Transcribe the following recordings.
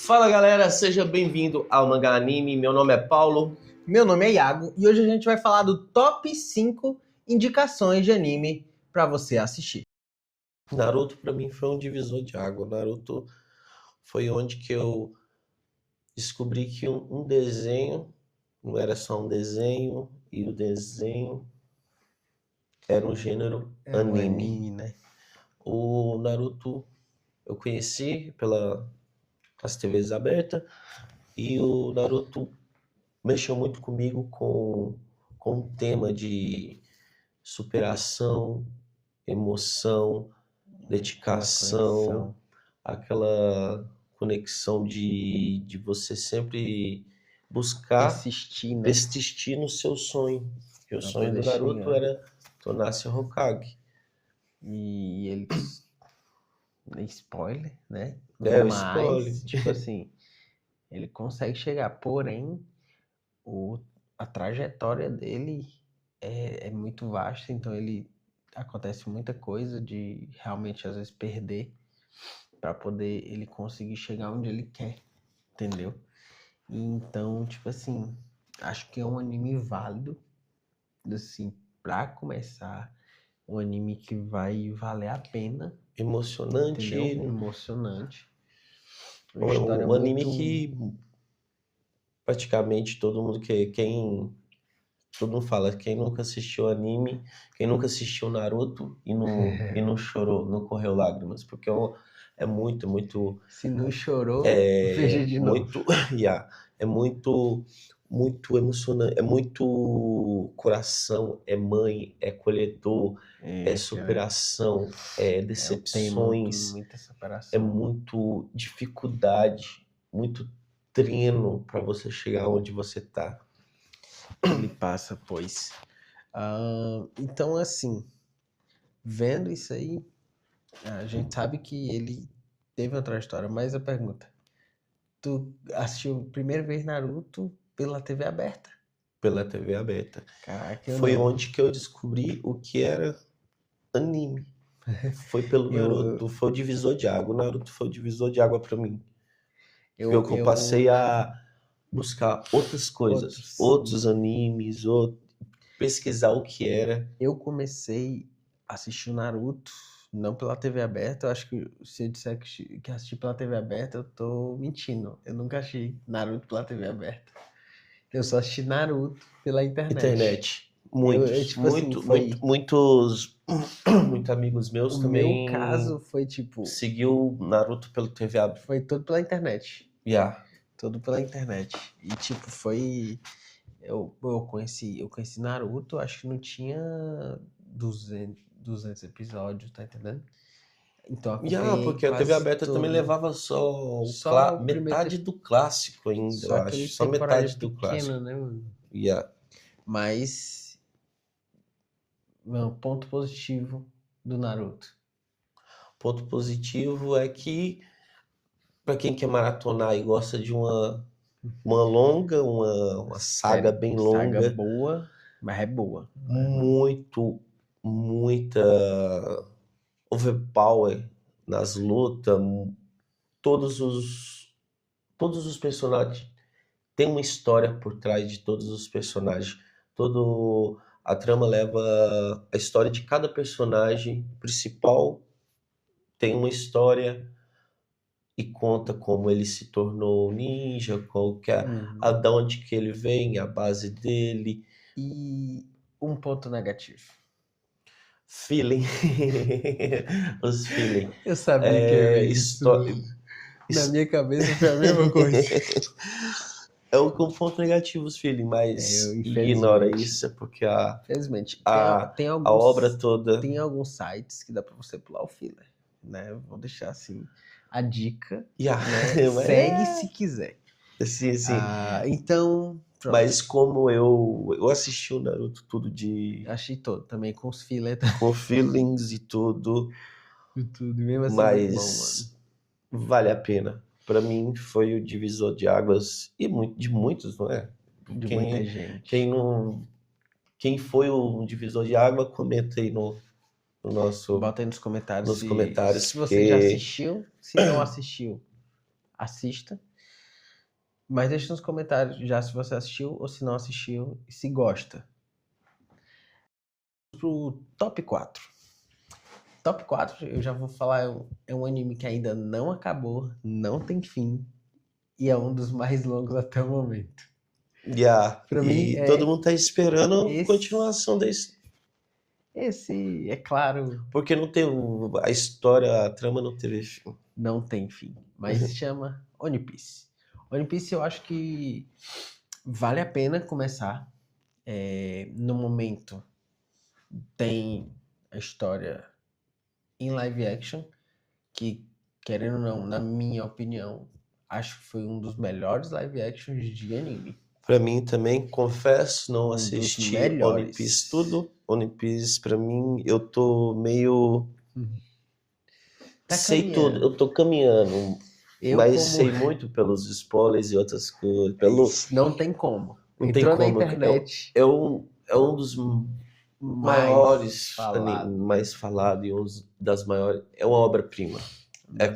Fala galera, seja bem-vindo ao Mangá Anime, meu nome é Paulo. Meu nome é Iago e hoje a gente vai falar do top 5 indicações de anime para você assistir. Naruto pra mim foi um divisor de água. Naruto foi onde que eu descobri que um desenho não era só um desenho, e o desenho era um gênero É um anime. anime, né? O Naruto eu conheci pelas TVs abertas e o Naruto mexeu muito comigo com o tema de superação, emoção, dedicação, aquela conexão de você sempre buscar Persistir, né? persistir no seu sonho. Porque o Pra sonho do poder Naruto chegar. era tornar-se Hokage. E eles. Spoiler, né? É o Mas, spoiler. tipo assim, ele consegue chegar. Porém, a trajetória dele é muito vasta, então ele acontece muita coisa de realmente às vezes perder para poder ele conseguir chegar onde ele quer, entendeu? Então, tipo assim, acho que é um anime válido, assim, pra começar, um anime que vai valer a pena, Emocionante. entendeu? Emocionante. Uma história Um anime muito... que praticamente todo mundo todo mundo fala, quem nunca assistiu anime, quem nunca assistiu Naruto e não chorou, não correu lágrimas, porque é muito, Se não chorou, veja de novo. muito, yeah, é muito emocionante, é muito coração, é mãe, é colhedor, é superação, é decepções, Muita é separação. muito dificuldade, muito treino para você chegar onde você tá. Ele passa, pois. Então, assim, vendo isso aí, a gente sabe que ele teve uma trajetória, mas a pergunta, tu assistiu a primeira vez Naruto pela TV aberta? Pela TV aberta. Caraca, eu Foi não. onde que eu descobri o que era anime. Foi pelo Naruto, foi o divisor de água. O Naruto foi o divisor de água pra mim. Eu passei a buscar outras coisas, outros animes, pesquisar o que era. Eu comecei a assistir o Naruto, não pela TV aberta. Eu acho que se eu disser que assisti pela TV aberta, eu tô mentindo. Eu nunca assisti Naruto pela TV aberta. Eu só assisti Naruto pela internet. Muitos, Tipo assim, muitos amigos meus o também meu caso foi tipo, seguiu Naruto pelo TV aberta. foi todo pela internet. Yeah. Tudo pela internet. E tipo, foi. Eu conheci Naruto, acho que não tinha 200 episódios, tá entendendo? Então acompanhei Porque a TV quase aberta também todo. levava só Só o primeiro metade do clássico ainda, só eu aquele acho. Só temporada metade do clássico. pequena, né, mano? Yeah. Mas um ponto positivo do Naruto. Ponto positivo é que, para quem quer maratonar e gosta de uma longa, uma saga bem longa. Saga boa, mas é boa. Muita overpower nas lutas. Todos os personagens têm uma história por trás de todos os personagens. A trama leva a história de cada personagem principal, tem uma história e conta como ele se tornou ninja, da onde que ele vem, a base dele. E um ponto negativo. Feeling. Os feeling. Eu sabia que era isso. Na minha cabeça foi a mesma coisa. É um ponto negativo os feeling, mas ignora isso, porque infelizmente, a alguns, obra toda... Tem alguns sites que dá pra você pular o filler, né? Vou deixar assim a dica, né? Segue se quiser. Sim. Então, pronto. Mas como eu assisti o Naruto tudo de... Achei todo, também com os filler. Com feelings e tudo. Mesmo assim, mas muito bom, mano. Vale a pena. Pra mim foi o divisor de águas e de muitos, não é? Muita gente. Quem foi o divisor de água, comenta aí no nosso... Bota aí nos comentários se você já assistiu. Se não assistiu, assista. Mas deixa nos comentários já se você assistiu ou se não assistiu e se gosta. Pro top 4. Top 4, eu já vou falar, é um anime que ainda não acabou, não tem fim, e é um dos mais longos até o momento. Pra mim, E todo mundo tá esperando a esse- continuação desse. esse, é claro, Porque não tem a história, a trama não teve fim. não tem fim, mas se chama One Piece. One Piece eu acho que vale a pena começar. No momento, tem a história em live action, que, querendo ou não, na minha opinião, acho que foi um dos melhores live actions de anime. Pra mim também, confesso, não Um dos assisti melhores. One Piece tudo. One Piece, pra mim, eu tô meio... Tá sei caminhando. tudo, eu tô caminhando. Eu, mas como- sei muito pelos spoilers e outras coisas. Pelo... Não tem como. Não tem Entrou na como. internet, É um dos maiores, falado. mais falado e um das maiores. É uma obra-prima.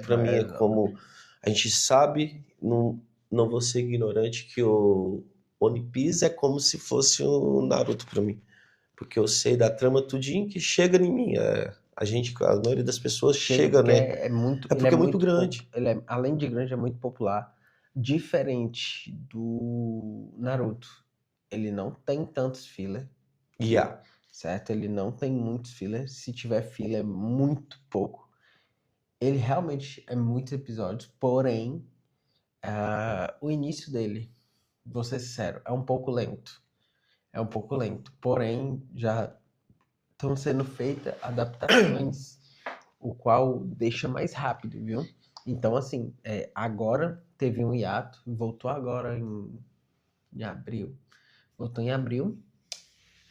Pra mim é como a gente sabe, não vou ser ignorante, que o One Piece é como se fosse o Naruto pra mim, porque eu sei da trama tudinho que chega em mim. A maioria das pessoas chega, porque né? é muito, É ele porque é muito grande. Ele é, além de grande, é muito popular. Diferente do Naruto. Ele não tem tantos filler, Yeah. certo? Ele não tem muitos fillers. Se tiver filler, é muito pouco. Ele realmente é muitos episódios, porém, o início dele, vou ser sincero, é um pouco lento. É um pouco lento. Porém, já estão sendo feitas adaptações, o qual deixa mais rápido, viu? Então, assim, agora teve um hiato, voltou agora em abril. Voltou em abril.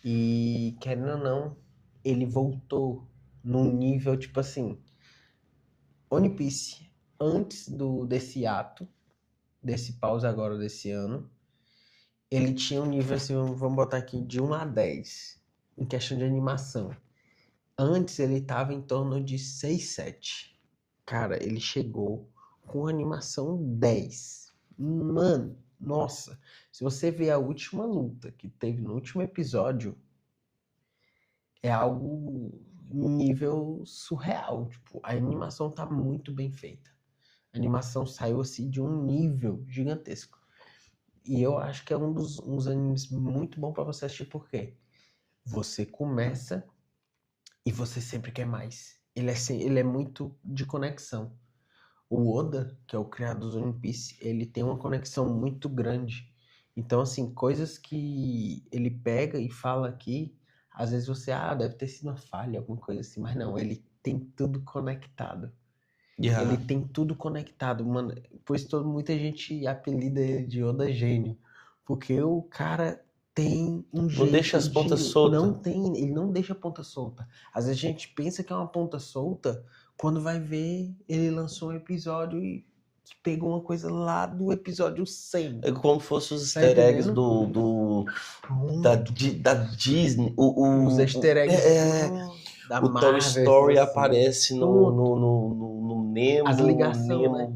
E, querendo ou não, ele voltou num nível, tipo assim, One Piece, antes desse hiato, desse pause agora desse ano, ele tinha um nível, assim, vamos botar aqui, de 1 a 10, em questão de animação. Antes ele tava em torno de 6, 7. Cara, ele chegou com animação 10. Mano, nossa. Se você ver a última luta que teve no último episódio, é algo nível surreal. Tipo, a animação tá muito bem feita. A animação saiu assim de um nível gigantesco. E eu acho que é uns animes muito bom pra você assistir, porque você começa e você sempre quer mais. Ele é muito de conexão. O Oda, que é o criador do One Piece, ele tem uma conexão muito grande. Então, assim, coisas que ele pega e fala aqui, às vezes você, deve ter sido uma falha, alguma coisa assim, mas não, ele tem tudo conectado. Yeah. Ele tem tudo conectado, mano. Pois muita gente apelida ele de Oda Gênio, porque o cara tem um jeito. Não deixa as pontas soltas. Ele não deixa a ponta solta. Às vezes a gente pensa que é uma ponta solta, quando vai ver, ele lançou um episódio e pegou uma coisa lá do episódio 100. É como se fossem os Tá easter eggs entendendo? da Disney. Os easter eggs da o Toy Marvel, Story assim. aparece no Nemo, As ligações, né?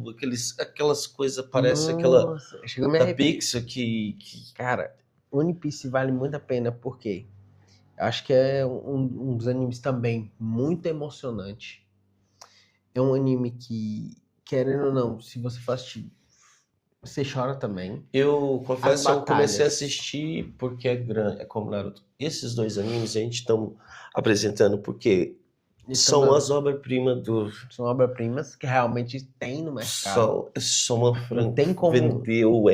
aquelas coisas, parece aquela chegou a me da arrepiar. Pixar que... Cara, One Piece vale muito a pena porque acho que é um dos animes também muito emocionante. É um anime que, querendo ou não, se você for assistir, você chora também. Eu confesso, As eu comecei a batalhas. assistir porque é grande, é como Naruto. Esses dois animes a gente estão apresentando porque são as obras-primas do... São obras-primas que realmente tem no mercado. São uma Não tem como... vendeu,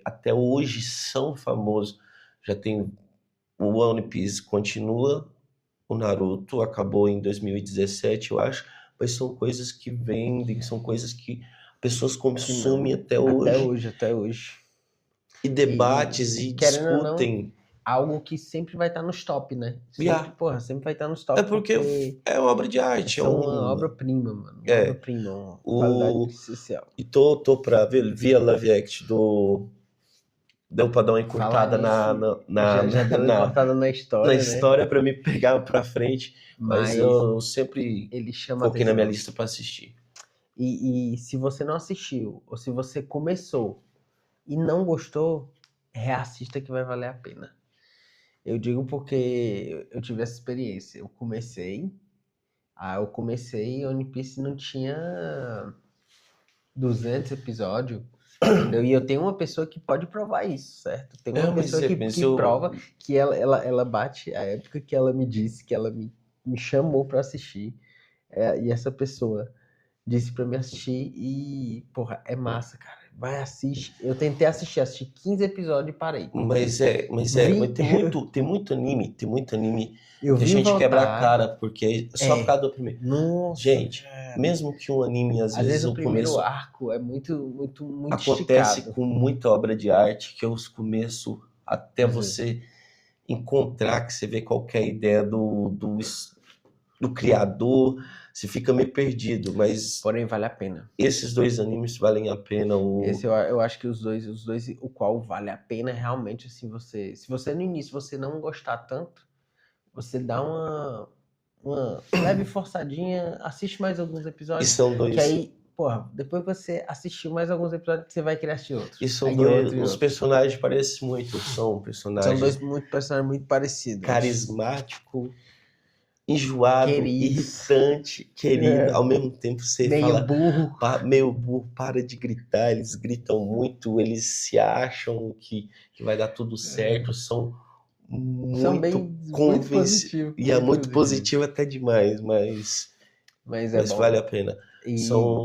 até hoje são famosos. Já tem o One Piece, continua, o Naruto acabou em 2017, eu acho, mas são coisas que vendem, são coisas que pessoas consomem até hoje. Até hoje. E debates e discutem. Algo que sempre vai estar nos top, né? Sempre vai estar nos top. É porque é uma obra de arte. É uma obra-prima, mano. Uma obra-prima, uma qualidade essencial. E tô pra ver via live act deu pra dar uma encurtada já deu uma encurtada na história, na história, né? Pra me pegar pra frente. Mas eu sempre coloquei na minha lista pra assistir. E se você não assistiu, ou se você começou e não gostou, reassista que vai valer a pena. Eu digo porque eu tive essa experiência. Eu comecei e One Piece não tinha 200 episódios, entendeu? E eu tenho uma pessoa que pode provar isso, certo? Tem uma pessoa que prova que ela bate a época que ela me disse, que ela me chamou pra assistir. E essa pessoa disse pra me assistir e, porra, é massa, cara. Vai, assiste. Eu tentei assisti 15 episódios e parei. Mas tem muito anime Eu que a vi gente quebra a voltar. cara, porque só por causa do primeiro. Nossa, Gente, cara. mesmo que um anime, às vezes o o primeiro começo arco é muito acontece esticado. com muita obra de arte, que é os começos até Às você encontrar, que você vê qual que é a ideia do criador, você fica meio perdido, mas Porém, vale a pena. esses dois animes valem a pena. Esse eu acho que os dois, o qual vale a pena realmente, assim, se você no início você não gostar tanto, você dá uma leve forçadinha, assiste mais alguns E episódios, são dois. que aí, porra, depois que você assistiu mais alguns episódios, você vai querer assistir outros. E são Aí dois, outro e os outro. personagens parecem muito, são São personagens dois personagens muito parecidos. carismático, enjoado, Queridos. irritante, querido, ao mesmo tempo você Meio fala, burro. meio burro, para de gritar, eles gritam muito, eles se acham que vai dar tudo certo, são muito muito positivos. e é muito positivo até demais, mas é bom. vale a pena. E São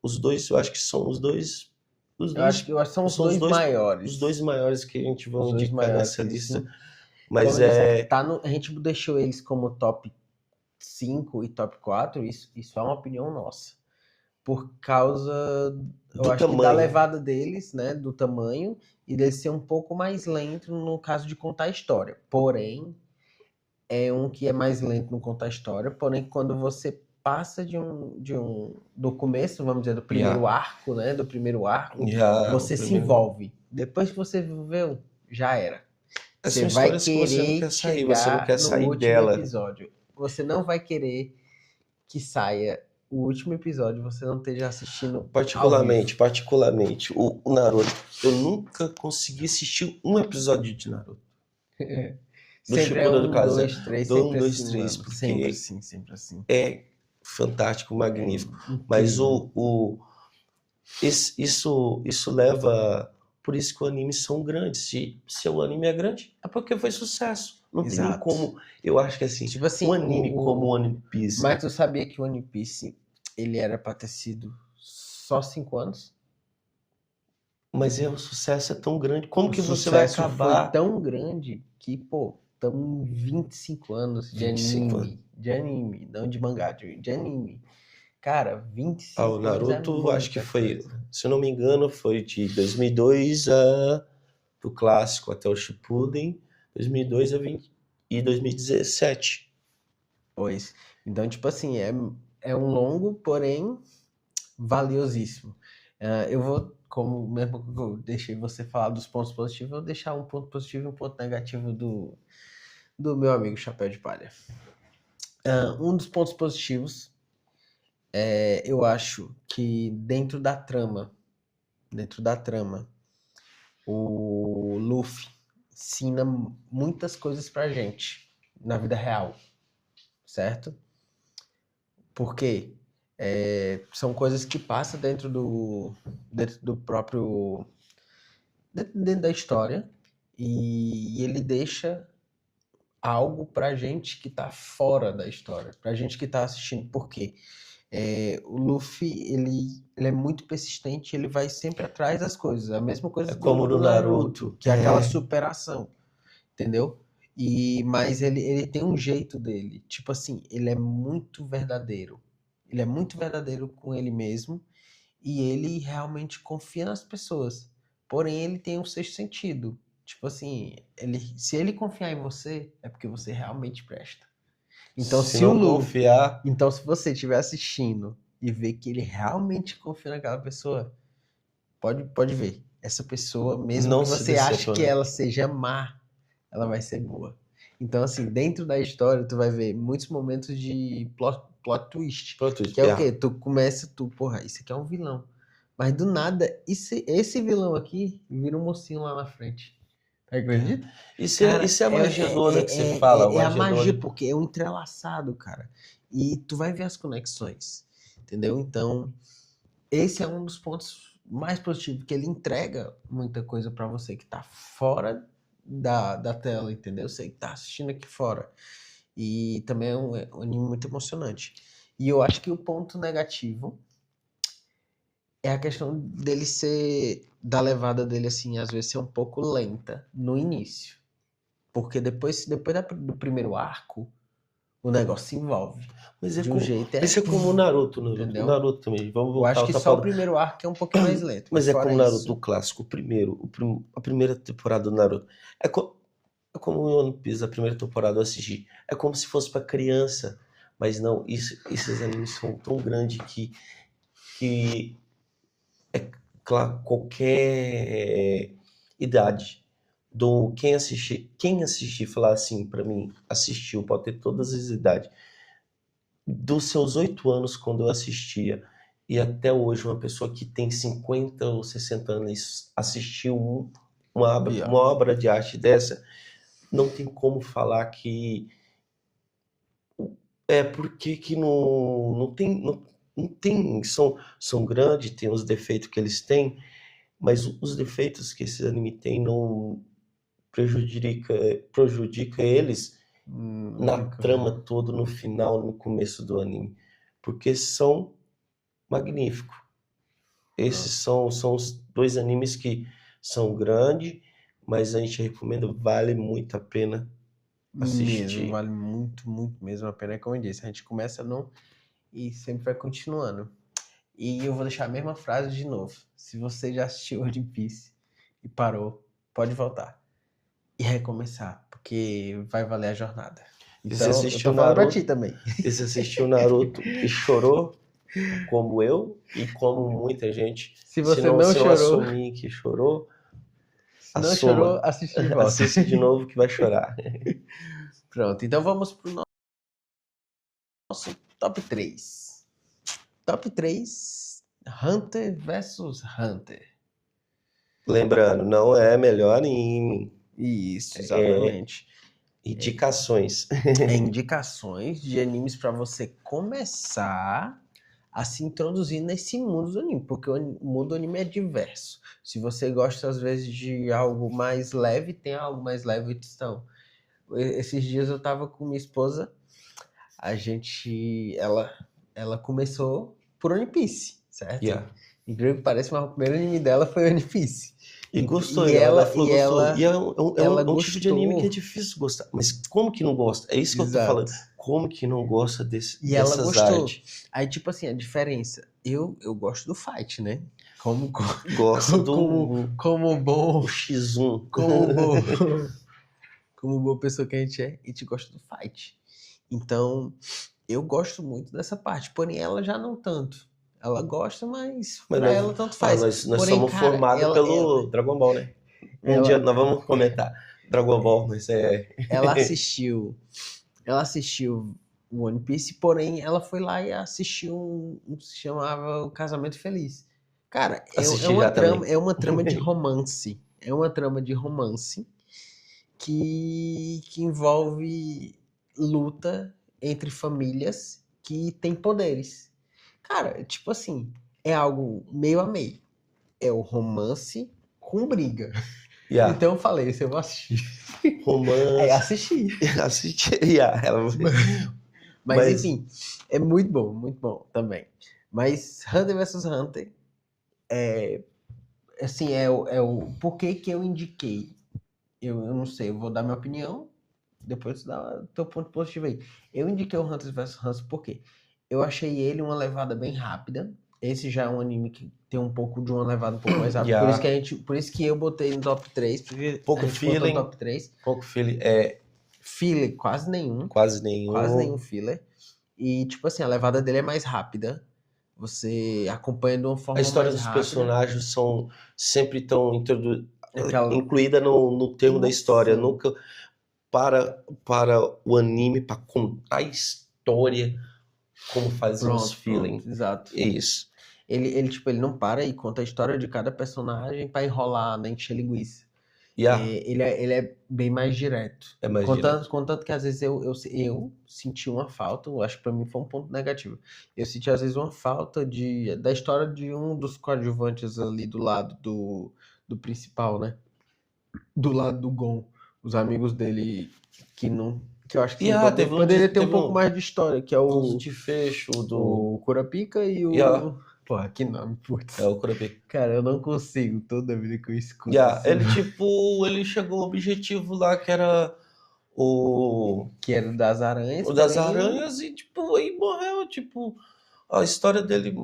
os dois, eu acho que são os dois. eu acho que são os dois maiores. Os dois maiores que a gente vai indicar nessa lista. Sim. Mas a gente deixou eles como top 5 e top 4, isso é uma opinião nossa. Por causa, eu acho que da levada deles, né, do tamanho, e deles ser um pouco mais lento no caso de contar a história. Porém, é um que é mais lento no contar a história, porém quando você passa do começo, vamos dizer, do primeiro arco, né, você se envolve. Depois que você viveu, já era. Você vai querer você não quer sair dela. Episódio. Você não vai querer que saia o último episódio, você não esteja assistindo. Particularmente, o Naruto, eu nunca consegui assistir um episódio de Naruto. Do Shippuden do caso. 2, 3, do 1, 2, 3, porque sempre assim. É fantástico, magnífico. Mas isso leva. Por isso que os animes são grandes. Se o anime é grande, é porque foi sucesso. Não tem nem como. Eu acho que assim, tipo assim, um anime como One Piece. Mas tu sabia que o One Piece ele era pra ter sido só 5 anos? Mas o sucesso é tão grande. Como que você vai acabar? Foi tão grande que, pô, estamos em 25 anos de anime. De anime, não de mangá, de anime. Cara, 25 anos. O Naruto, acho que foi, se eu não me engano, foi de 2002 do clássico até o Shippuden, 2002 e 2017. Pois. Então, tipo assim, é um longo, porém valiosíssimo. Eu vou, como mesmo que eu deixei você falar dos pontos positivos, eu vou deixar um ponto positivo e um ponto negativo do meu amigo Chapéu de Palha. Um dos pontos positivos eu acho que dentro da trama, o Luffy ensina muitas coisas pra gente na vida real, certo? Porque são coisas que passam dentro do próprio... dentro da história, e ele deixa algo pra gente que tá fora da história, pra gente que tá assistindo. Por quê? O Luffy, ele é muito persistente, ele vai sempre atrás das coisas. A mesma coisa como do Naruto, que é aquela superação, entendeu? Mas ele tem um jeito dele, tipo assim, ele é muito verdadeiro. Ele é muito verdadeiro com ele mesmo e ele realmente confia nas pessoas. Porém, ele tem um sexto sentido. Tipo assim, se ele confiar em você, é porque você realmente presta. Então, se você estiver assistindo e ver que ele realmente confia naquela pessoa, pode ver. Essa pessoa, mesmo que você ache que ela seja má, ela vai ser boa. Então, assim, dentro da história, tu vai ver muitos momentos de plot twist. Que é o quê? Tu começa, porra, isso aqui é um vilão. Mas do nada, esse vilão aqui vira um mocinho lá na frente. Acredita? Cara, Isso é a magia doida que você fala, a é a magia magia, doida. porque é um entrelaçado, cara. E tu vai ver as conexões, entendeu? Então, esse é um dos pontos mais positivos, que ele entrega muita coisa pra você que tá fora da tela, entendeu? Você que tá assistindo aqui fora. E também é um anime muito emocionante. E eu acho que o ponto negativo é a questão dele ser, da levada dele, assim, às vezes ser um pouco lenta no início. Porque depois do primeiro arco, o negócio se envolve. Mas De um jeito mas é como o Naruto, Naruto. O entendeu? Naruto também. Vamos Eu voltar acho ao que só o tapado. primeiro arco é um pouquinho mais lento, mas Mas é como fora o Naruto, o isso, clássico, o primeiro, a primeira temporada do Naruto. É, é como o One Piece, a primeira temporada eu assisti. É como se fosse para criança. Mas não, esses animes são tão grandes que claro, qualquer idade. Quem assistir, falar assim para mim, assistiu, pode ter todas as idades. Dos seus 8 anos, quando eu assistia, e até hoje, uma pessoa que tem 50 ou 60 anos assistiu uma pior. obra de arte dessa, não tem como falar que é porque que não tem, não tem, são grandes, tem os defeitos que eles têm, mas os defeitos que esse anime tem não prejudica eles na Nunca. trama toda, no final, no começo do anime, porque são magníficos. Esses são os dois animes que são grandes, mas a gente recomenda, vale muito a pena Mesmo, assistir. vale muito, muito mesmo a pena. É como eu disse, a gente começa no e sempre vai continuando. E eu vou deixar a mesma frase de novo. Se você já assistiu One Piece e parou, pode voltar e recomeçar, porque vai valer a jornada. Se você Então, eu assistiu tô falando pra ti Naruto, também. se você assistiu Naruto e chorou, como eu e como muita gente, Se você não se não chorou, assumir que chorou, se não chorou, assuma. assiste de volta. Assiste de novo que vai chorar. Pronto, então vamos pro nosso top 3. Top 3, Hunter versus Hunter. Lembrando, não é melhor anime. Isso, exatamente. Indicações. É indicações de animes para você começar a se introduzir nesse mundo do anime, porque o mundo do anime é diverso. Se você gosta às vezes de algo mais leve, tem algo mais leve. Então, esses dias eu tava com minha esposa, ela começou por One Piece, certo? Yeah. Incrível que pareça, mas o primeiro anime dela foi One Piece. E gostou, E ela ela, falou e gostou. E ela, é ela um tipo de anime que é gostou. difícil gostar. Mas como que não gosta? É isso que eu tô falando. Exato. Como que não gosta E ela dessas gostou. artes? Aí, tipo assim, a diferença. Eu gosto do fight, né? Como, Gosta como bom. o X1. Como bom. Como boa pessoa que a gente gosta do fight. Então, eu gosto muito dessa parte. Porém, ela já não tanto. Ela gosta, mas Mas pra ela tanto faz. nós Porém, somos cara, formados pelo Dragon Ball, né? Um dia ela, nós vamos comentar Dragon Ball, mas ela assistiu. Ela assistiu One Piece, porém ela foi lá e assistiu um que se chamava O Casamento Feliz. Cara, assisti já também. é uma trama de romance. É uma trama de romance que envolve luta entre famílias que têm poderes. Cara, tipo assim, é algo meio a meio. É o romance com briga. Yeah. Então eu falei, você vai assistir. Romance. Assisti. Assisti. Yeah, Mas enfim, é muito bom também. Mas Hunter vs Hunter é assim, é o por que eu indiquei. Eu não sei, eu vou dar minha opinião, depois tu dá teu ponto positivo aí. Eu indiquei o Hunter vs Hunter porque eu achei ele uma levada bem rápida. Esse já é um anime que tem um pouco de uma levada um pouco mais rápida. Yeah. Por isso que eu botei no top 3, porque Pouco a gente feeling. botou no top 3. Pouco feeling. Filler quase nenhum. Quase nenhum. Quase nenhum filler. E, tipo assim, a levada dele é mais rápida. Você acompanha de uma forma A história mais dos rápida. personagens são sempre tão Aquela incluída no termo da história. emoção. Nunca para o anime para contar a história como faz uns feeling. Pronto, exato. É isso. Tipo, ele não para e conta a história de cada personagem pra enrolar, né, encher linguiça. Yeah, Ele é bem mais direto. é mais direto. Contanto que às vezes eu senti uma falta, eu acho que pra mim foi um ponto negativo. Eu senti às vezes uma falta da história de um dos coadjuvantes ali do lado do principal, né? Do lado do Gon. Os amigos dele que não. Que eu acho que sim, Yeah, poderia ter um pouco mais de história, que é uns o, de fecho do... o Kurapika e o. Yeah, Porra, que nome, putz. é o Kurapika. Cara, eu não consigo toda vida que eu escuto Yeah, esse ele nome. tipo, ele chegou ao objetivo lá que era o Que era o das aranhas, o das porém. aranhas e tipo, aí morreu, tipo, a história dele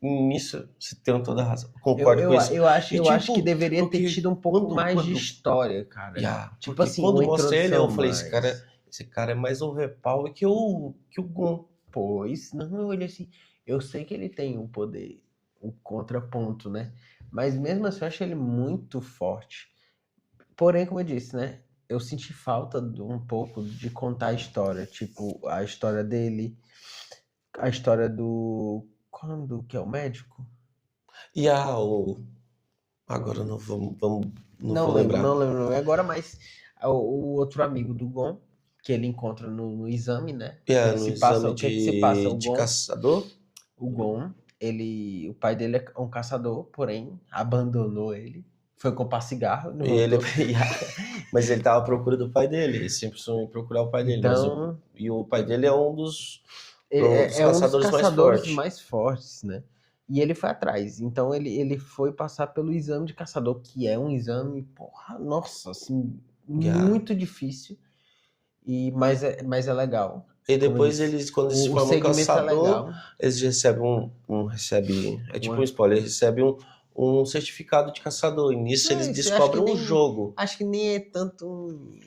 nisso, você tem toda a razão, concordo com isso. Eu acho, E eu acho que tipo, deveria ter porque tido um pouco mais de quando história, cara. yeah, Tipo porque assim, quando uma mostra ele, eu introdução falei, mais. esse cara é mais overpower que o Gon. Pois, não, ele assim. Eu sei que ele tem um poder, um contraponto, né? Mas mesmo assim, eu acho ele muito forte. Porém, como eu disse, né? Eu senti falta um pouco de contar a história. Tipo, a história dele, a história do. Qual é o nome do que é o médico? E agora não não vou Não lembro, lembrar. não lembro agora, mas o outro amigo do Gon, que ele encontra no exame, né? Que No se passa, exame o que é que se passa? de caçador. O Gon, o pai dele é um caçador, porém abandonou ele, foi comprar cigarro e não E ele, voltou. mas ele tava à procura do pai dele, ele sempre sonhou em procurar o pai dele, Então, e o pai dele é um dos é um dos caçadores mais caçadores fortes. mais fortes, né? E ele foi atrás. Então ele foi passar pelo exame de caçador, que é um exame, porra, nossa, assim, Yeah. muito difícil. Mas é legal. E Como eu depois disse, eles, quando eles se o formam segmento é caçador, legal. eles recebem recebe, é tipo um Uma, spoiler, recebe um certificado de caçador, e nisso não, eles isso, eu acho que descobrem um nem. jogo. Acho que nem é tanto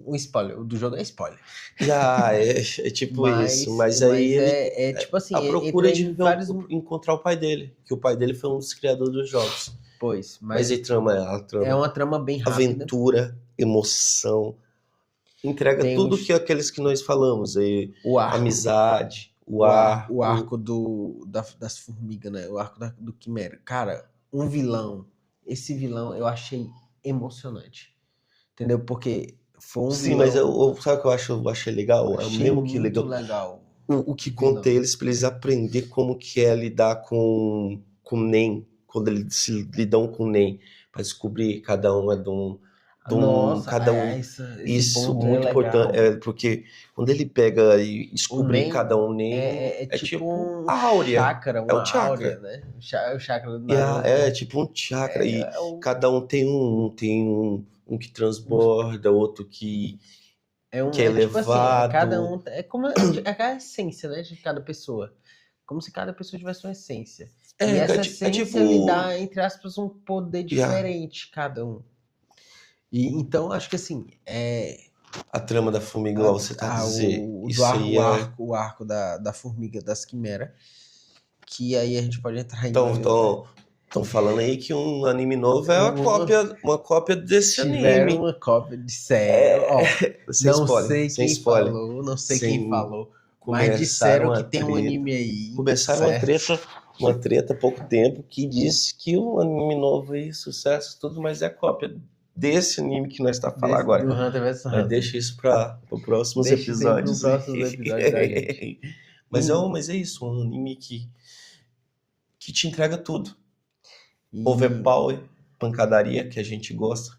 um spoiler. O do jogo é spoiler. É tipo isso, mas aí Mas ele é tipo a assim, procura entra de em vários. encontrar o pai dele, que o pai dele foi um dos criadores dos jogos. Pois, Mas mas e a é trama, uma trama bem rápida. aventura, emoção, entrega Tem tudo que aqueles que nós falamos, aí, o arco. amizade, o O arco. arco das formigas, né? O arco do Quimera. Cara, um vilão. Esse vilão eu achei emocionante. Entendeu? Porque foi um Sim, mas vilão. sabe o que eu achei legal? É o Achei mesmo que muito legal. legal O que o conta vilão. eles para eles aprender como que é lidar com NEM, quando eles se lidam com NEM, para descobrir cada um é Nossa, cada um. esse Isso ponto é muito importante, legal. porque quando ele pega e O descobrir NEM cada um NEM, é é tipo tipo um a áurea, chakra, é uma o áurea, chakra. né? O chakra do É Naruto. tipo um chakra, e É o, cada um tem um que um- transborda, outro que é é tipo assim, cada elevado. um. É a essência, né? De cada pessoa. Como se cada pessoa tivesse uma essência. E essa É essência lhe tipo. dá, entre aspas, um poder Yeah, diferente, cada um. E então, acho que assim, a trama da formiga, igual você tá a dizer. Isso aí é. o arco da formiga das quimera, que aí a gente pode entrar em vários. Estão falando aí que um anime novo é Um, uma cópia desse tiveram anime. uma cópia, disseram, ó, Sem spoiler, sem spoiler. não sei quem Sem falou, mas disseram começaram a que tem um treta. anime aí, Começaram certo? uma treta há pouco tempo que disse que o anime novo aí, sucesso, tudo, mas é cópia desse anime que nós está falando agora. Do Hunter vs Mas Hunter. deixa isso para os próximos Deixa isso aí para os episódios. próximos episódios da gente. Mas é isso, um anime que te entrega tudo. E, Overpower, pancadaria, que a gente gosta.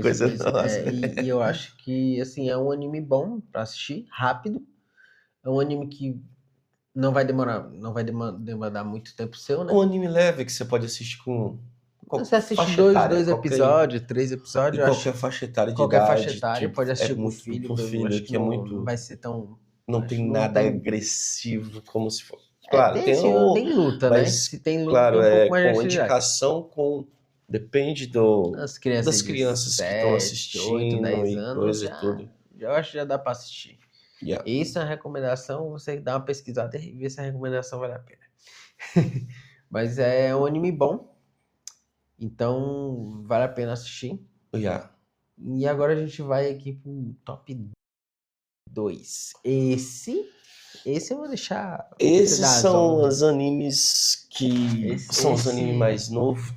Coisa nossa. e eu acho que assim é um anime bom pra assistir, rápido. É um anime que não vai demorar muito tempo seu, né? Um anime leve que você pode assistir com Você assiste faixa etária, dois episódios, três em episódios, eu acho qualquer faixa etária de qualquer faixa idade. etária, Tipo, pode é assistir com o muito filho, para um eu acho filho que que é não muito. vai ser tão. Não Acho tem que não nada tem. agressivo como se fosse. Claro, Tem tem assim, o. tem luta, né? Se Mas, tem luta, tem claro, um pouco é mais de com agressividade. indicação, com. Depende As crianças das de crianças que estão 7, 8, assistindo 10 e anos coisa e já, tudo. eu acho que já dá pra assistir. Yeah. Isso é uma recomendação, você dá uma pesquisada e ver se a recomendação vale a pena. Mas é um anime bom, então vale a pena assistir. Yeah. E agora a gente vai aqui pro top 2. Esse esse eu vou deixar você Esses dar as são honras. os animes que são os animes mais novos.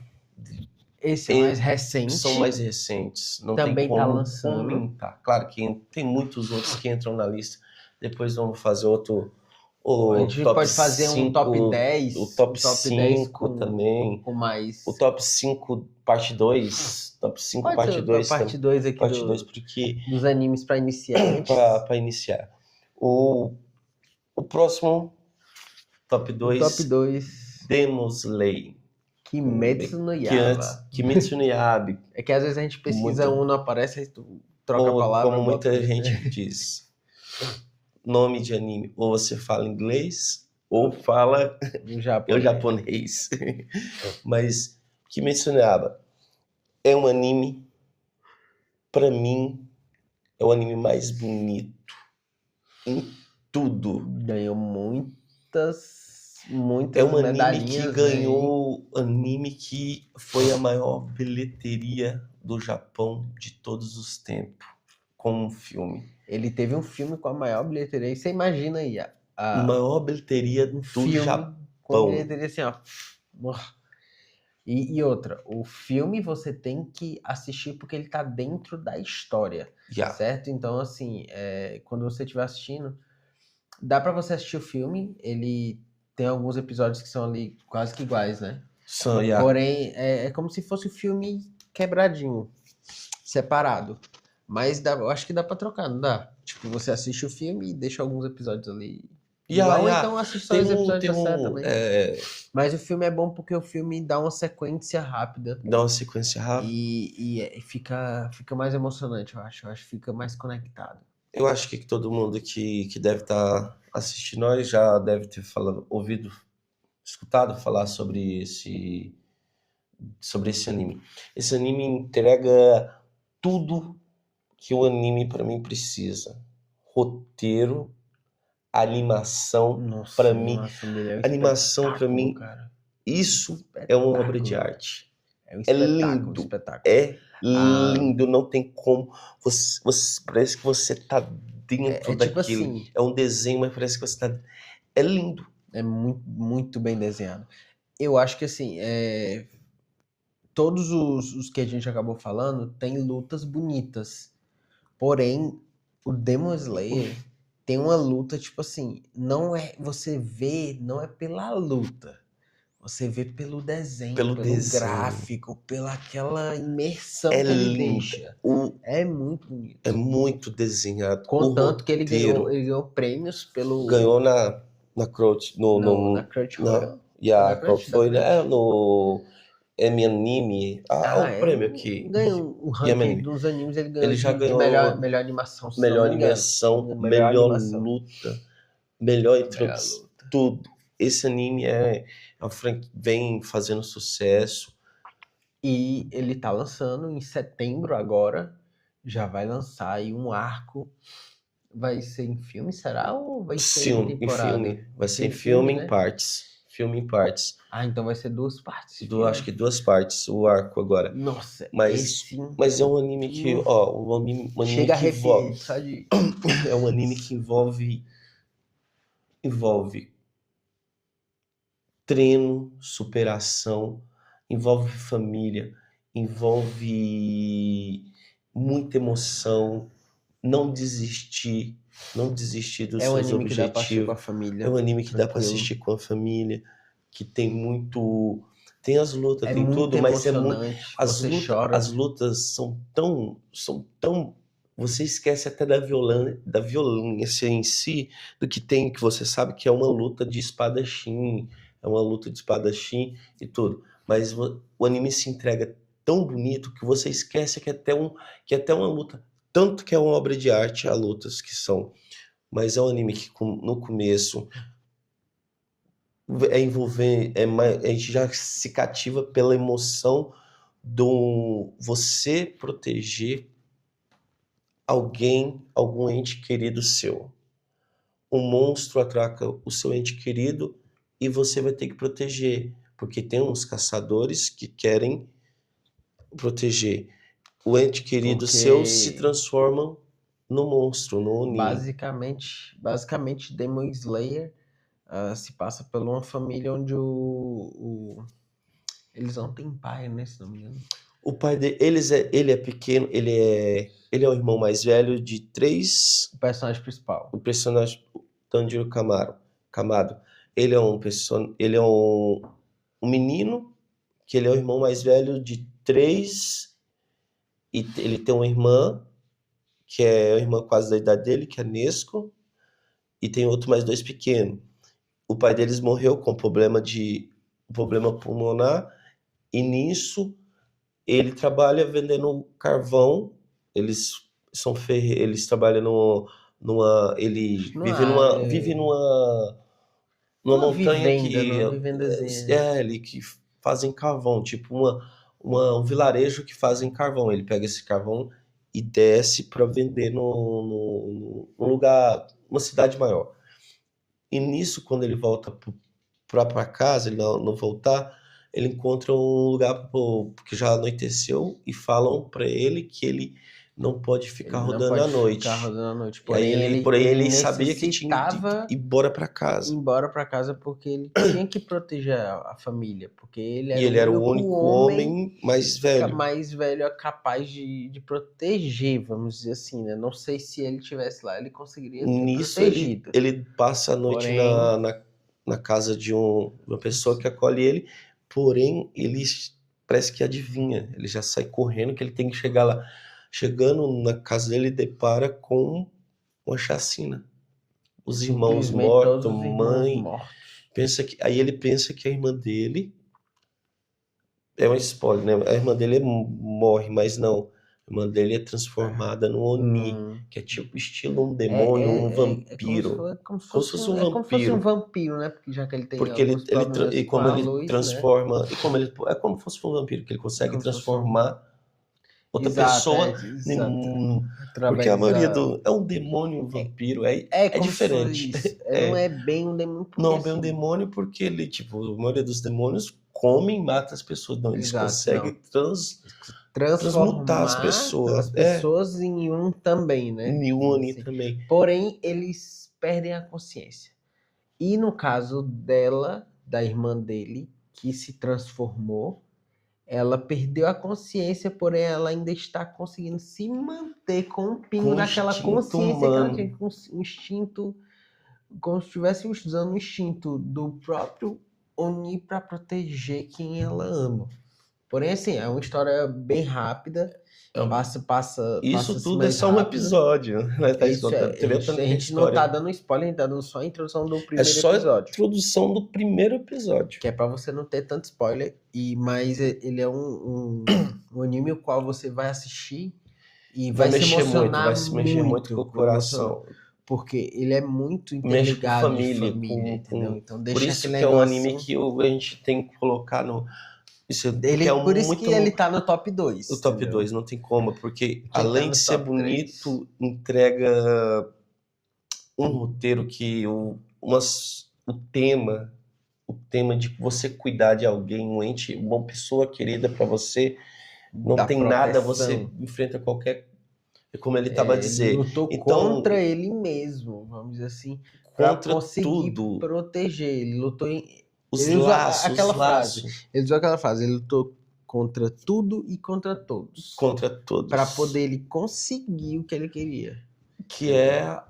Esse é mais recente. São mais recentes. Não Também tem tá como lançando. comentar. Claro que tem muitos outros que entram na lista. Depois vamos fazer outro. A O gente top pode fazer um 5, top 10. o top um top 10 5 também. com mais. O top 5 parte 2. Top 5 Pode parte ser 2 a parte 2 aqui parte 2 porque dos animes para iniciantes. para iniciar. O próximo top 2. Top 2. Demon Slayer. Kimetsu no Yaiba. Kimetsu no Yaiba. É que às vezes a gente pesquisa não aparece, aí tu troca a palavra. Como muita gente diz. Nome de anime. Ou você fala inglês, ou fala japonês. Mas Kimetsu no Yaiba é um anime, pra mim, é o anime mais bonito em tudo. Ganhou muitas é um anime medalhinhas, que ganhou anime que foi a maior bilheteria do Japão de todos os tempos, com um filme. Ele teve um filme com a maior bilheteria, e você imagina aí a maior bilheteria do Japão. Com bilheteria assim, ó. E outra, o filme você tem que assistir porque ele tá dentro da história, certo? Então, assim, quando você estiver assistindo, dá pra você assistir o filme, ele tem alguns episódios que são ali quase que iguais, né? Porém, é como se fosse o filme quebradinho, separado. Mas eu acho que dá pra trocar, não dá? Tipo, você assiste o filme e deixa alguns episódios ali. Ou então assiste só os episódios da série também. Mas o filme é bom porque o filme dá uma sequência rápida. E fica mais emocionante, eu acho. Eu acho que fica mais conectado. Eu acho que todo mundo que deve estar assistindo nós já deve ter escutado falar sobre esse anime. Esse anime entrega tudo que o anime para mim precisa. Roteiro, animação, para mim, animação para mim, cara. Isso é uma obra de arte. É lindo. É lindo, não tem como. Você parece que você tá dentro daquilo. Tipo assim, é um desenho, mas parece que você tá. É lindo. É muito, muito bem desenhado. Eu acho que assim, todos os que a gente acabou falando tem lutas bonitas. Porém, o Demon Slayer tem uma luta, tipo assim, você vê, não é pela luta. Você vê pelo desenho, pelo gráfico, pela aquela imersão que ele deixa. É muito bonito. É muito desenhado. Contanto que ele ganhou prêmios pelo... Ganhou na Crunchyroll. Na Crunchyroll. Foi no M-Anime. O prêmio aqui. Ganhou o ranking dos animes, ele ganhou. Ele já ganhou melhor animação. Melhor animação, melhor luta, melhor introdução, tudo. Esse anime vem fazendo sucesso. E ele tá lançando em setembro agora. Já vai lançar aí um arco. Vai ser em filme, será? Ou vai ser em temporada? Filme. Vai ser em filme, né? Em partes. Filme em partes. Então vai ser 2 partes. Acho que 2 partes, o arco agora. Nossa, mas é um anime que, um anime chega que envolve. É um anime que envolve treino, superação, envolve família, envolve muita emoção, não desistir dos seus objetivos. Que dá pra assistir com a família. É um anime que dá pra assistir com a família, que tem muito... Tem as lutas, tem tudo, mas é muito... As lutas são tão... Você esquece até da violência em si, do que tem, que você sabe que é uma luta de espadachim, e tudo. Mas o anime se entrega tão bonito que você esquece que é até uma luta. Tanto que é uma obra de arte, as lutas que são. Mas é um anime que no começo a gente já se cativa pela emoção do você proteger algum ente querido seu. Um monstro atraca o seu ente querido e você vai ter que proteger, porque tem uns caçadores que querem proteger. O ente querido seu se transforma no monstro, no Oni. Basicamente Demon Slayer se passa por uma família onde eles não têm pai, né? Se não me engano. O pai dele, ele é pequeno, ele é o irmão mais velho de 3. O personagem principal. O personagem Tanjiro Kamado. Ele é um menino que ele é o irmão mais velho de 3 e ele tem uma irmã que é a irmã quase da idade dele, que é Nesco, e tem outro mais 2 pequeno. O pai deles morreu com problema pulmonar e nisso ele trabalha vendendo carvão. Eles trabalham ele vive numa montanha que fazem carvão, tipo um vilarejo que fazem carvão. Ele pega esse carvão e desce para vender num lugar, uma cidade maior. E nisso, quando ele volta para casa, ele não voltar, ele encontra um lugar porque já anoiteceu e falam para ele que ele não pode ficar rodando à noite. Porém, ele sabia que tinha que ir embora para casa. Porque ele tinha que proteger a família, porque ele era o único homem mais velho capaz de proteger, vamos dizer assim, né? Não sei se ele estivesse lá, ele conseguiria ter protegido. Ele passa a noite na casa de uma pessoa que acolhe ele, porém ele parece que adivinha, ele já sai correndo que ele tem que chegar lá. Chegando na casa dele, ele depara com uma chacina. Os irmãos mortos, mãe. Aí ele pensa que a irmã dele é um spoiler, né? A irmã dele morre, mas não. A irmã dele é transformada num Oni, que é tipo estilo um demônio, um vampiro. Como se fosse um vampiro, né? Porque já que ele tem como ele transforma, né? É como se fosse um vampiro, que ele consegue transformar outra pessoa. Porque a maioria é um demônio, um vampiro, é diferente. Não é bem um demônio. Não é bem um demônio porque ele, a maioria dos demônios comem e mata as pessoas. Não, eles conseguem transmutar as pessoas em um também, né? Em um Oni também. Porém, eles perdem a consciência. E no caso dela, da irmã dele, que se transformou, ela perdeu a consciência, porém ela ainda está conseguindo se manter com um pingo daquela consciência humano. Que ela tinha, com um instinto, como se estivesse usando o instinto do próprio Oni para proteger quem ela ama. Porém, assim, é uma história bem rápida. Isso tudo é só um episódio. A gente não tá dando spoiler, a gente tá dando só a introdução do primeiro episódio. É só a introdução do primeiro episódio. Que é pra você não ter tanto spoiler. Mas ele é um anime o qual você vai assistir e vai se emocionar vai se mexer muito com o coração. Porque ele é muito interligado com família, entendeu? Então deixa por isso que é um anime que a gente tem que colocar no... Por isso que ele tá no top 2. O top 2, não tem como, porque além de ser bonito, entrega um roteiro que o tema de você cuidar de alguém, um ente, uma pessoa querida para você, não tem nada, você enfrenta qualquer... Como ele estava a dizer. Ele lutou contra ele mesmo, vamos dizer assim, para conseguir proteger. Ele lutou Ele usou aquela frase. Ele lutou contra tudo e contra todos. Contra todos. Para poder ele conseguir o que ele queria. Que é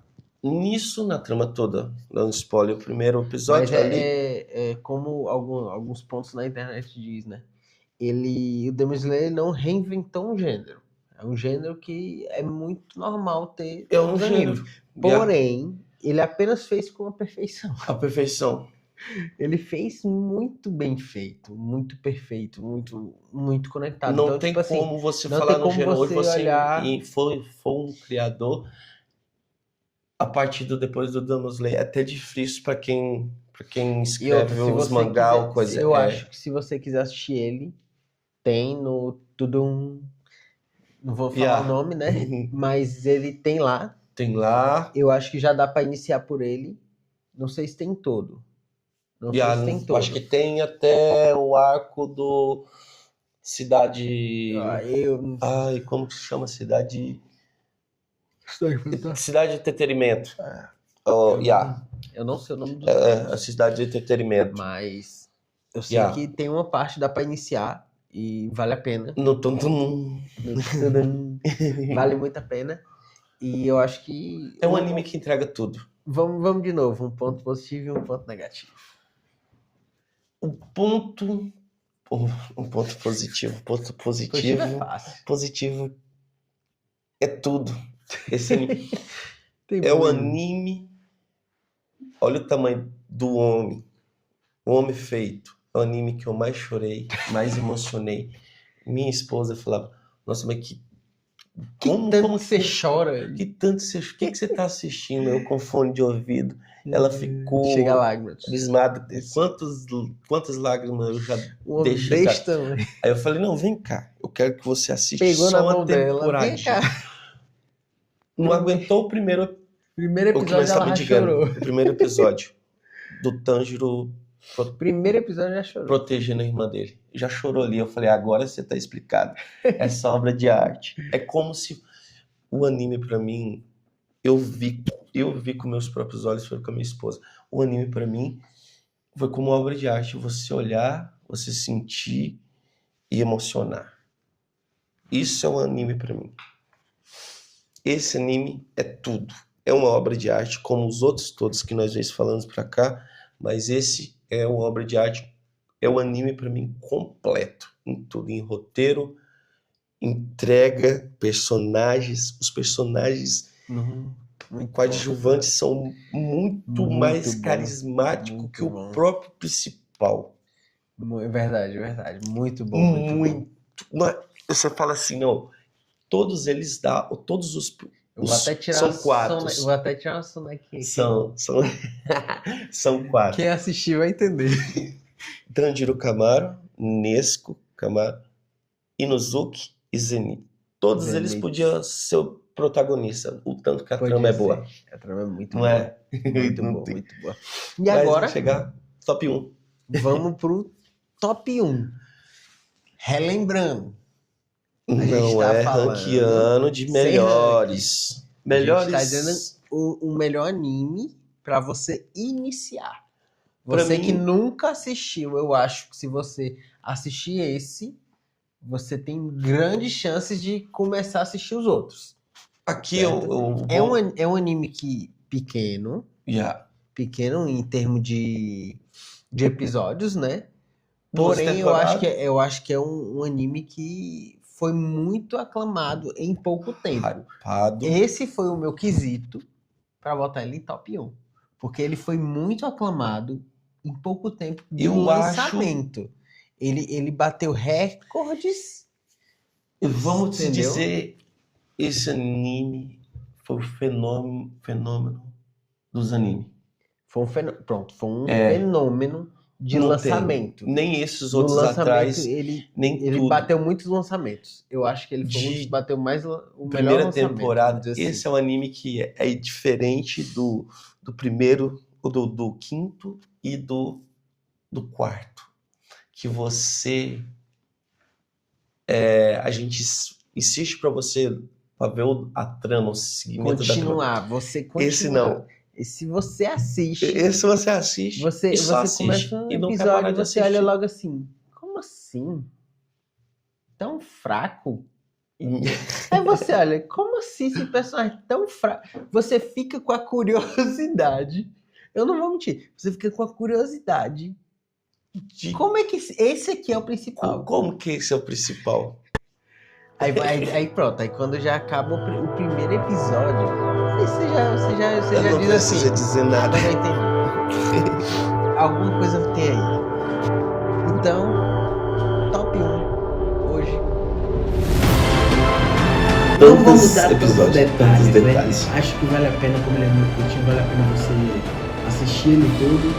nisso na trama toda. Dando spoiler, o primeiro episódio ali. É como alguns pontos na internet diz, né? O Demon Slayer não reinventou um gênero. É um gênero que é muito normal ter. É um gênero. Porém, ele apenas fez com a perfeição. A perfeição. Ele fez muito bem feito, muito perfeito, muito conectado. Não então, tem como você falar no gênero hoje, você foi um criador a partir depois do Demon Slayer. É até difícil para quem escreve os mangá ou coisa. Eu acho que se você quiser assistir ele, tem no Tudum. Não vou falar o nome, né? Mas ele tem lá. Tem lá. Eu acho que já dá para iniciar por ele. Não sei se tem todo. Não sei se tem todo. Acho que tem até o arco do Cidade... Ai, como se chama? Cidade... Cidade de Entretenimento. Oh, Eu não sei o nome do a Cidade de Entretenimento. mas eu sei que tem uma parte que dá pra iniciar e vale a pena. No tum-tum. Vale muito a pena. E eu acho que... É um anime que entrega tudo. Vamos de novo. Um ponto positivo e um ponto negativo. Um ponto positivo. Ponto positivo é fácil. Positivo é tudo. Esse anime Tem o muito. anime. Olha o tamanho do homem. O Homem Feito. É o anime que eu mais chorei, mais emocionei. Minha esposa falava: nossa, mas como você chora? Que tanto você... O que você tá assistindo? Eu com fone de ouvido. Ela ficou Chega a lágrimas. abismada. Quantas lágrimas eu já deixei. Desse tamanho. Aí eu falei: não, vem cá. Eu quero que você assista Pegou só na uma mão dela. temporada. Vem cá. Não aguentou o primeiro Primeiro episódio ela já chorou. O primeiro episódio do Tanjiro Primeiro episódio já chorou. protegendo a irmã dele. Já chorou ali. Eu falei: agora você tá explicado. Essa obra de arte. É como se o anime pra mim... Eu vi com meus próprios olhos, foi com a minha esposa. O anime pra mim foi como uma obra de arte. Você olhar, você sentir e emocionar. Isso é um anime pra mim. Esse anime é tudo. É uma obra de arte, como os outros todos que nós vemos falando pra cá, mas esse é uma obra de arte, é o anime pra mim completo, em tudo, em roteiro, entrega, personagens, os personagens coadjuvantes são muito mais carismáticos que o próprio principal. É verdade, muito bom. Muito. Você fala assim, não, todos eles são quatro. Eu vou até tirar uma sonequinha aqui. São quatro. Quem assistir vai entender. Tanjiro Kamado, Nezuko Kamado, Inosuke e Zenitsu. Todos eles podiam ser o protagonista, o tanto que a trama é boa. A trama é muito boa. É? Muito boa. E agora, chegar top 1. Vamos pro top 1. Relembrando. Não é ranqueando de melhores. Melhores. A gente tá dizendo o melhor anime pra você iniciar. Você que nunca assistiu, eu acho que se você assistir esse, você tem grandes chances de começar a assistir os outros. Aqui é um anime pequeno. Pequeno em termos de episódios, né? Porém, eu acho que é um anime que foi muito aclamado em pouco tempo. Hypado. Esse foi o meu quesito para botar ele em top 1. Porque ele foi muito aclamado em pouco tempo de lançamento. Ele bateu recordes. Vamos te dizer, esse anime foi o fenômeno dos animes. Foi um fenômeno de lançamento. Nem esses outros atrás. Ele bateu muitos lançamentos. Eu acho que ele foi um dos que bateu mais o melhor lançamento. Primeira temporada. Esse é um anime que é diferente do primeiro, do quinto e do quarto. Que você... a gente insiste pra você pra ver a trama, o seguimento da trama. Você continuar. Esse não. Se você assiste... Esse você assiste você começa um episódio e você olha logo assim, como assim? Tão fraco? Aí você olha, como assim esse personagem tão fraco? Você fica com a curiosidade. Eu não vou mentir. Você fica com a curiosidade. Como é que esse aqui é o principal? Como que esse é o principal? Aí pronto, aí quando já acaba o primeiro episódio, você já diz assim. Não precisa dizer nada. Eu não entendi. Alguma coisa tem aí. Então, top 1 hoje. Não vamos dar todos os detalhes, né? Acho que vale a pena, como ele é muito curtinho, vale a pena você assistir ele todo.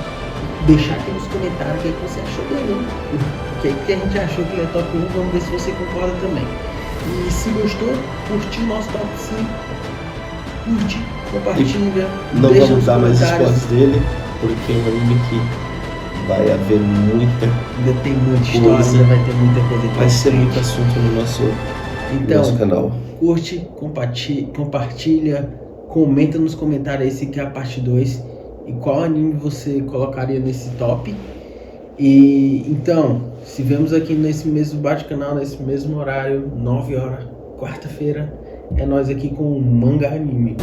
Deixar aqui nos comentários o que você achou dele. O que a gente achou que ele é top 1, vamos ver se você concorda também. E se gostou, curte o nosso top 5. Curte, compartilha. Não vamos dar mais spoilers dele, porque é um anime que vai haver muita. Ainda tem muita história, ainda vai ter muita coisa. Vai ser muito assunto no nosso nosso Então, canal. curte, compartilha, comenta nos comentários aí se quer a parte 2 e qual anime você colocaria nesse top. E então, se vemos aqui nesse mesmo bate-canal, nesse mesmo horário, 9 horas, quarta-feira, é nós aqui com o Manga Anime.